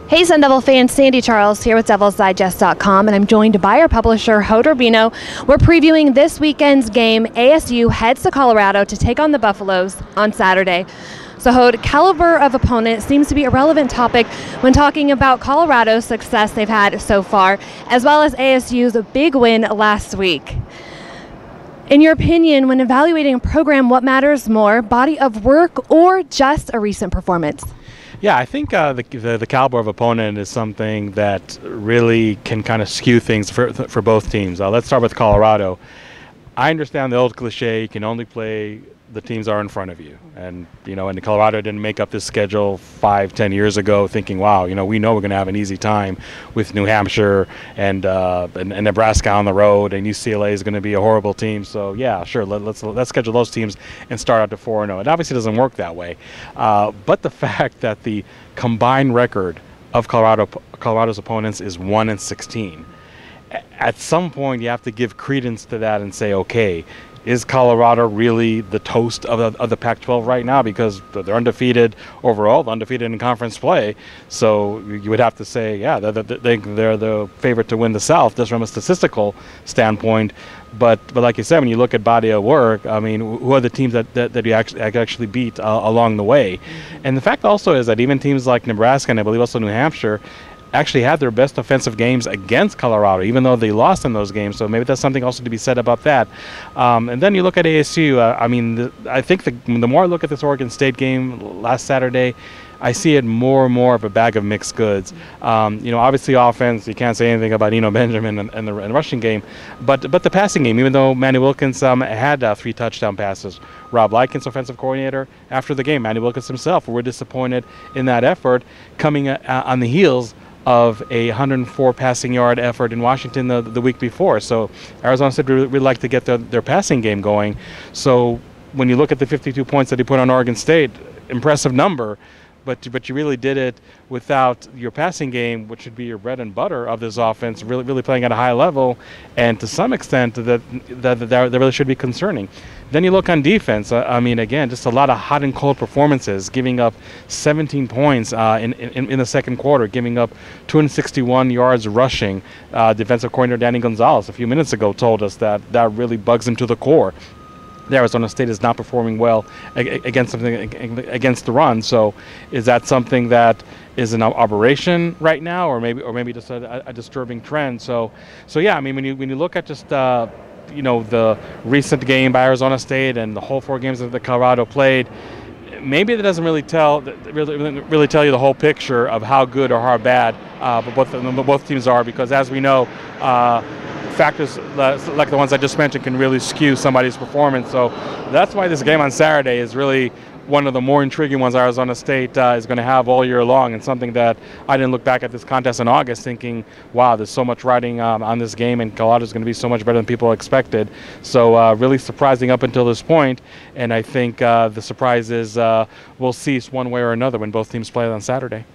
Hey Sun Devil fans, Sandy Charles here with DevilsDigest.com, and I'm joined by our publisher, Hope Urbino. We're previewing this weekend's game. ASU heads to Colorado to take on the Buffaloes on Saturday. So Hope, caliber of opponent seems to be a relevant topic when talking about Colorado's success they've had so far, as well as ASU's big win last week. In your opinion, when evaluating a program, what matters more, body of work or just a recent performance? Yeah, I think the caliber of opponent is something that really can kind of skew things for both teams. Let's start with Colorado. I understand the old cliche, you can only play the teams that are in front of you. And, and Colorado didn't make up this schedule 5-10 years ago thinking, wow, we know we're going to have an easy time with New Hampshire and Nebraska on the road, and UCLA is going to be a horrible team. So, yeah, sure, let's schedule those teams and start out to 4-0. It obviously doesn't work that way. But the fact that the combined record of Colorado's opponents is 1-16, at some point you have to give credence to that and say, okay, is Colorado really the toast of the Pac-12 right now? Because they're undefeated overall, they're undefeated in conference play. So you would have to say, yeah, they're the favorite to win the South, just from a statistical standpoint. But like you said, when you look at body of work, I mean, who are the teams that you actually beat along the way? Mm-hmm. And the fact also is that even teams like Nebraska and I believe also New Hampshire actually had their best offensive games against Colorado, even though they lost in those games. So maybe that's something also to be said about that. And then you look at ASU. I think the more I look at this Oregon State game last Saturday, I see it more and more of a bag of mixed goods. Obviously offense, you can't say anything about Benjamin and the rushing game, but the passing game, even though Manny Wilkins had 3 touchdown passes. Rob Likens, offensive coordinator, after the game, Manny Wilkins himself, were disappointed in that effort, coming on the heels of a 104 passing yard effort in Washington the week before. So Arizona State really like to get their passing game going. So when you look at the 52 points that he put on Oregon State, impressive number, but you really did it without your passing game, which should be your bread and butter of this offense, really playing at a high level, and to some extent that really should be concerning. Then you look on defense. Again, just a lot of hot and cold performances, giving up 17 points in the second quarter, giving up 261 yards rushing. Defensive coordinator Danny Gonzalez a few minutes ago told us that really bugs him to the core. Arizona State is not performing well against the run. So, is that something that is an aberration right now, or maybe just a disturbing trend? So yeah. When you look at just the recent game by Arizona State and the whole 4 games that Colorado played, maybe that doesn't really tell you the whole picture of how good or how bad both teams are, because as we know, factors like the ones I just mentioned can really skew somebody's performance. So that's why this game on Saturday is really one of the more intriguing ones Arizona State is going to have all year long, and something that I didn't look back at this contest in August thinking, wow, there's so much riding on this game, and Colorado's going to be so much better than people expected. So really surprising up until this point, and I think the surprise is we'll cease one way or another when both teams play on Saturday.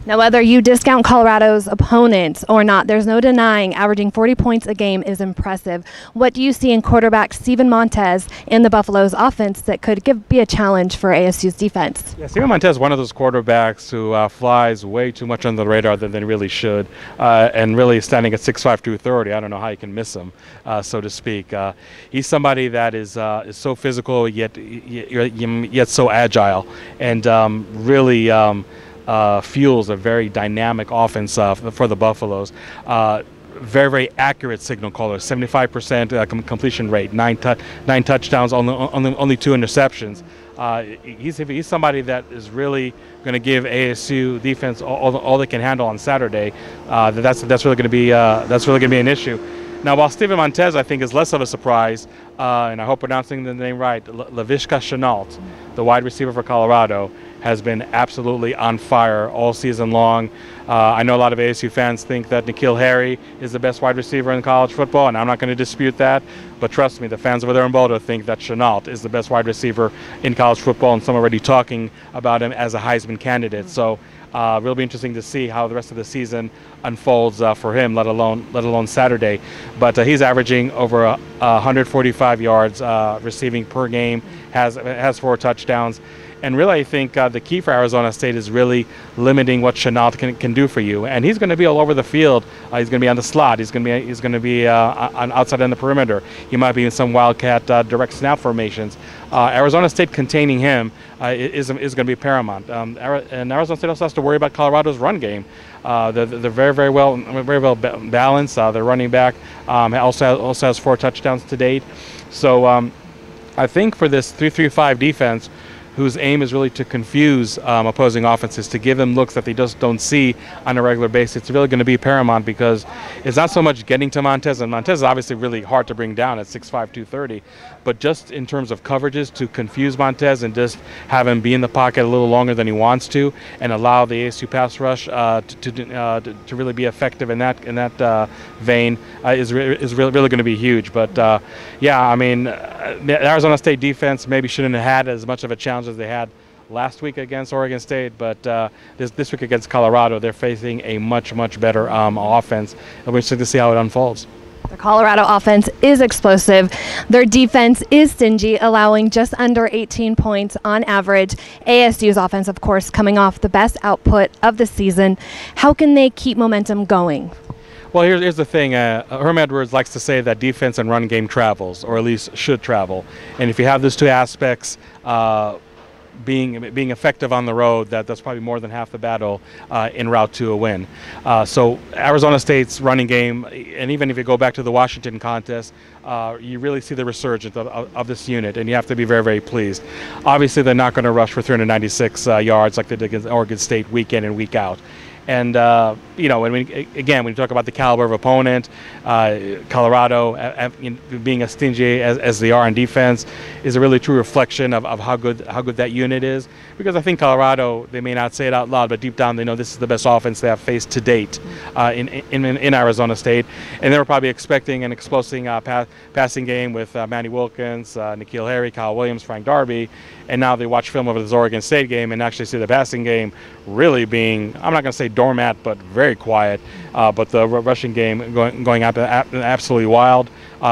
Now, whether you discount Colorado's opponents or not, there's no denying averaging 40 points a game is impressive. What do you see in quarterback Steven Montez in the Buffaloes offense that could be a challenge for ASU's defense? Yeah, Steven Montez is one of those quarterbacks who flies way too much under the radar than they really should, and really standing at 6'5", 230. I don't know how you can miss him, so to speak. He's somebody that is so physical yet so agile, and really fuels a very dynamic offense for the Buffaloes. Very, very accurate signal caller, 75% completion rate, 9 touchdowns, only 2 interceptions. He's somebody that is really going to give ASU defense all they can handle on Saturday. That's really going to be an issue. Now, while Steven Montez, I think, is less of a surprise, and I hope pronouncing the name right, Laviska Shenault, the wide receiver for Colorado, has been absolutely on fire all season long. I know a lot of ASU fans think that N'Keal Harry is the best wide receiver in college football, and I'm not going to dispute that. But trust me, the fans over there in Boulder think that Shenault is the best wide receiver in college football, and some are already talking about him as a Heisman candidate. So it'll be interesting to see how the rest of the season unfolds for him, let alone Saturday. But he's averaging over 145 yards receiving per game, has 4 touchdowns. And really, I think the key for Arizona State is really limiting what Chenault can do for you. And he's going to be all over the field. He's going to be on the slot. He's going to be on outside on the perimeter. He might be in some wildcat direct snap formations. Arizona State containing him is going to be paramount. And Arizona State also has to worry about Colorado's run game. They're very well balanced. Their running back also has 4 touchdowns to date. So I think for this 3-3-5 defense, whose aim is really to confuse opposing offenses, to give them looks that they just don't see on a regular basis. It's really going to be paramount because it's not so much getting to Montez, and Montez is obviously really hard to bring down at 6'5", 230, but just in terms of coverages to confuse Montez and just have him be in the pocket a little longer than he wants to and allow the ASU pass rush to really be effective in that vein is really going to be huge. But yeah, I mean, the Arizona State defense maybe shouldn't have had as much of a challenge as they had last week against Oregon State, but this week against Colorado, they're facing a much better offense, and we're interested to see how it unfolds. The Colorado offense is explosive. Their defense is stingy, allowing just under 18 points on average. ASU's offense, of course, coming off the best output of the season. How can they keep momentum going? Well, here's the thing. Herm Edwards likes to say that defense and run game travels, or at least should travel. And if you have those two aspects being effective on the road, that's probably more than half the battle en route to a win. So Arizona State's running game, and even if you go back to the Washington contest, you really see the resurgence of this unit, and you have to be very pleased. Obviously, they're not going to rush for 396 yards like they did against Oregon State week in and week out. And, you know, when you talk about the caliber of opponent, Colorado being as stingy as they are on defense is a really true reflection of how good that unit is. Because I think Colorado, they may not say it out loud, but deep down they know this is the best offense they have faced to date in Arizona State. And they were probably expecting an explosive passing game with Manny Wilkins, N'Keal Harry, Kyle Williams, Frank Darby. And now they watch film of this Oregon State game and actually see the passing game really being, I'm not going to say doormat, but very quiet. But the rushing game going absolutely wild.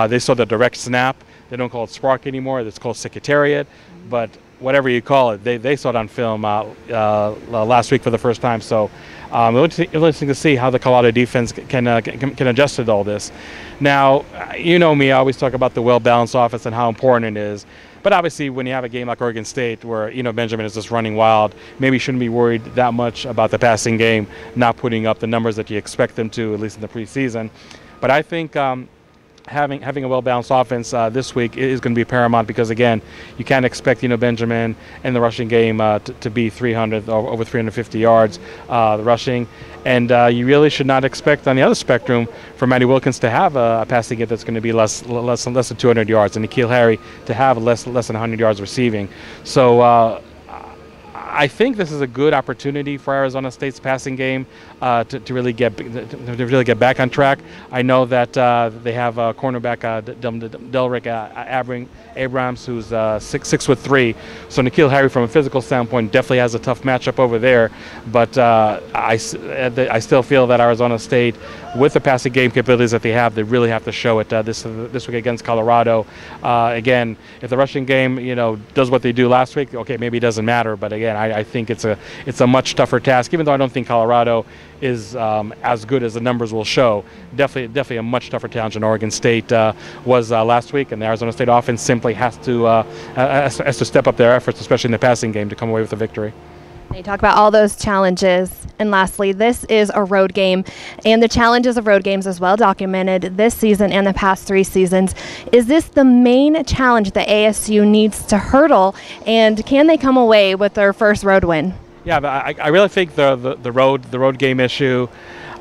They saw the direct snap. They don't call it spark anymore. It's called secretariat. But whatever you call it, they saw it on film last week for the first time. So it'll be interesting to see how the Colorado defense can adjust to all this. Now, you know me, I always talk about the well-balanced offense and how important it is. But obviously, when you have a game like Oregon State where, you know, Benjamin is just running wild, maybe you shouldn't be worried that much about the passing game not putting up the numbers that you expect them to, at least in the preseason. But I think having a well-balanced offense this week is going to be paramount because, again, you can't expect, you know, Benjamin and the rushing game to be 300 or over 350 yards the rushing. And you really should not expect on the other spectrum for Manny Wilkins to have a passing game that's going to be less than 200 yards, and N'Keal Harry to have less than 100 yards receiving. So I think this is a good opportunity for Arizona State's passing game to really get back on track. I know that they have cornerback Delrick Abrams, who's 6'3", so N'Keal Harry, from a physical standpoint, definitely has a tough matchup over there. But I still feel that Arizona State, with the passing game capabilities that they really have to show it this week against Colorado. Again, if the rushing game, you know, does what they do last week, okay, maybe it doesn't matter. But again, I think it's a much tougher task, even though I don't think Colorado is as good as the numbers will show. Definitely a much tougher challenge than Oregon State was last week, and the Arizona State offense simply has to step up their efforts, especially in the passing game, to come away with a victory. You talk about all those challenges, and lastly, this is a road game, and the challenges of road games is well documented this season and the past 3 seasons. Is this the main challenge that ASU needs to hurdle, and can they come away with their first road win? Yeah, but I really think the road game issue,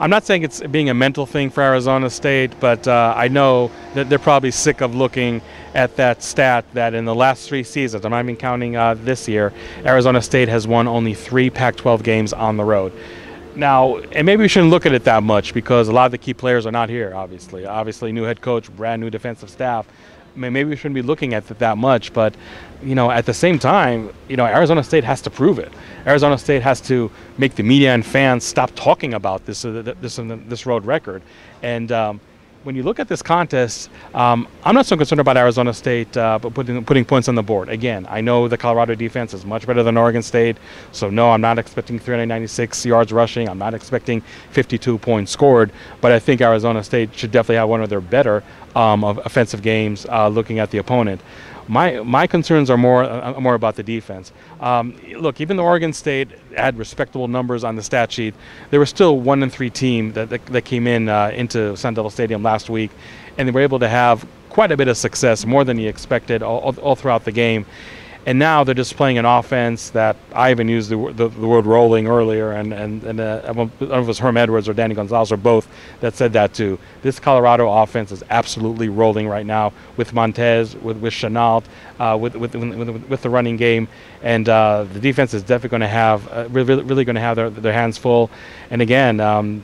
I'm not saying it's being a mental thing for Arizona State, but I know that they're probably sick of looking at that stat that in the last 3 seasons, I'm not even counting this year, Arizona State has won only 3 Pac-12 games on the road. Now, and maybe we shouldn't look at it that much because a lot of the key players are not here, obviously. Obviously, new head coach, brand new defensive staff. Maybe we shouldn't be looking at it that much, but, you know, at the same time, you know, Arizona State has to prove it. Arizona State has to make the media and fans stop talking about this road record. And when you look at this contest, I'm not so concerned about Arizona State putting points on the board. Again, I know the Colorado defense is much better than Oregon State, so no, I'm not expecting 396 yards rushing. I'm not expecting 52 points scored, but I think Arizona State should definitely have one of their better of offensive games looking at the opponent. My concerns are more about the defense. Look, even though Oregon State had respectable numbers on the stat sheet, they were still 1-3 team that came into Sun Devil Stadium last week, and they were able to have quite a bit of success, more than you expected all throughout the game. And now they're just playing an offense that I even used the word rolling earlier, and I don't know if it was Herm Edwards or Danny Gonzalez or both that said that too. This Colorado offense is absolutely rolling right now with Montez, with Chenault, with the running game, and the defense is definitely going to have really going to have their hands full. And again,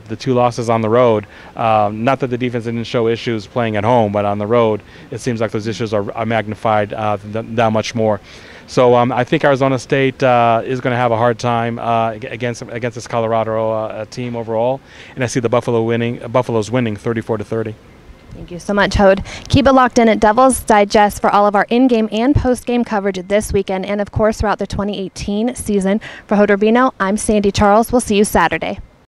the 2 losses on the road. Not that the defense didn't show issues playing at home, but on the road, it seems like those issues are magnified that much more. So I think Arizona State is going to have a hard time against this Colorado team overall, and I see the Buffaloes winning 34-30. Thank you so much, Hode. Keep it locked in at Devil's Digest for all of our in-game and post-game coverage this weekend, and of course throughout the 2018 season. For Hode Urbino, I'm Sandy Charles. We'll see you Saturday.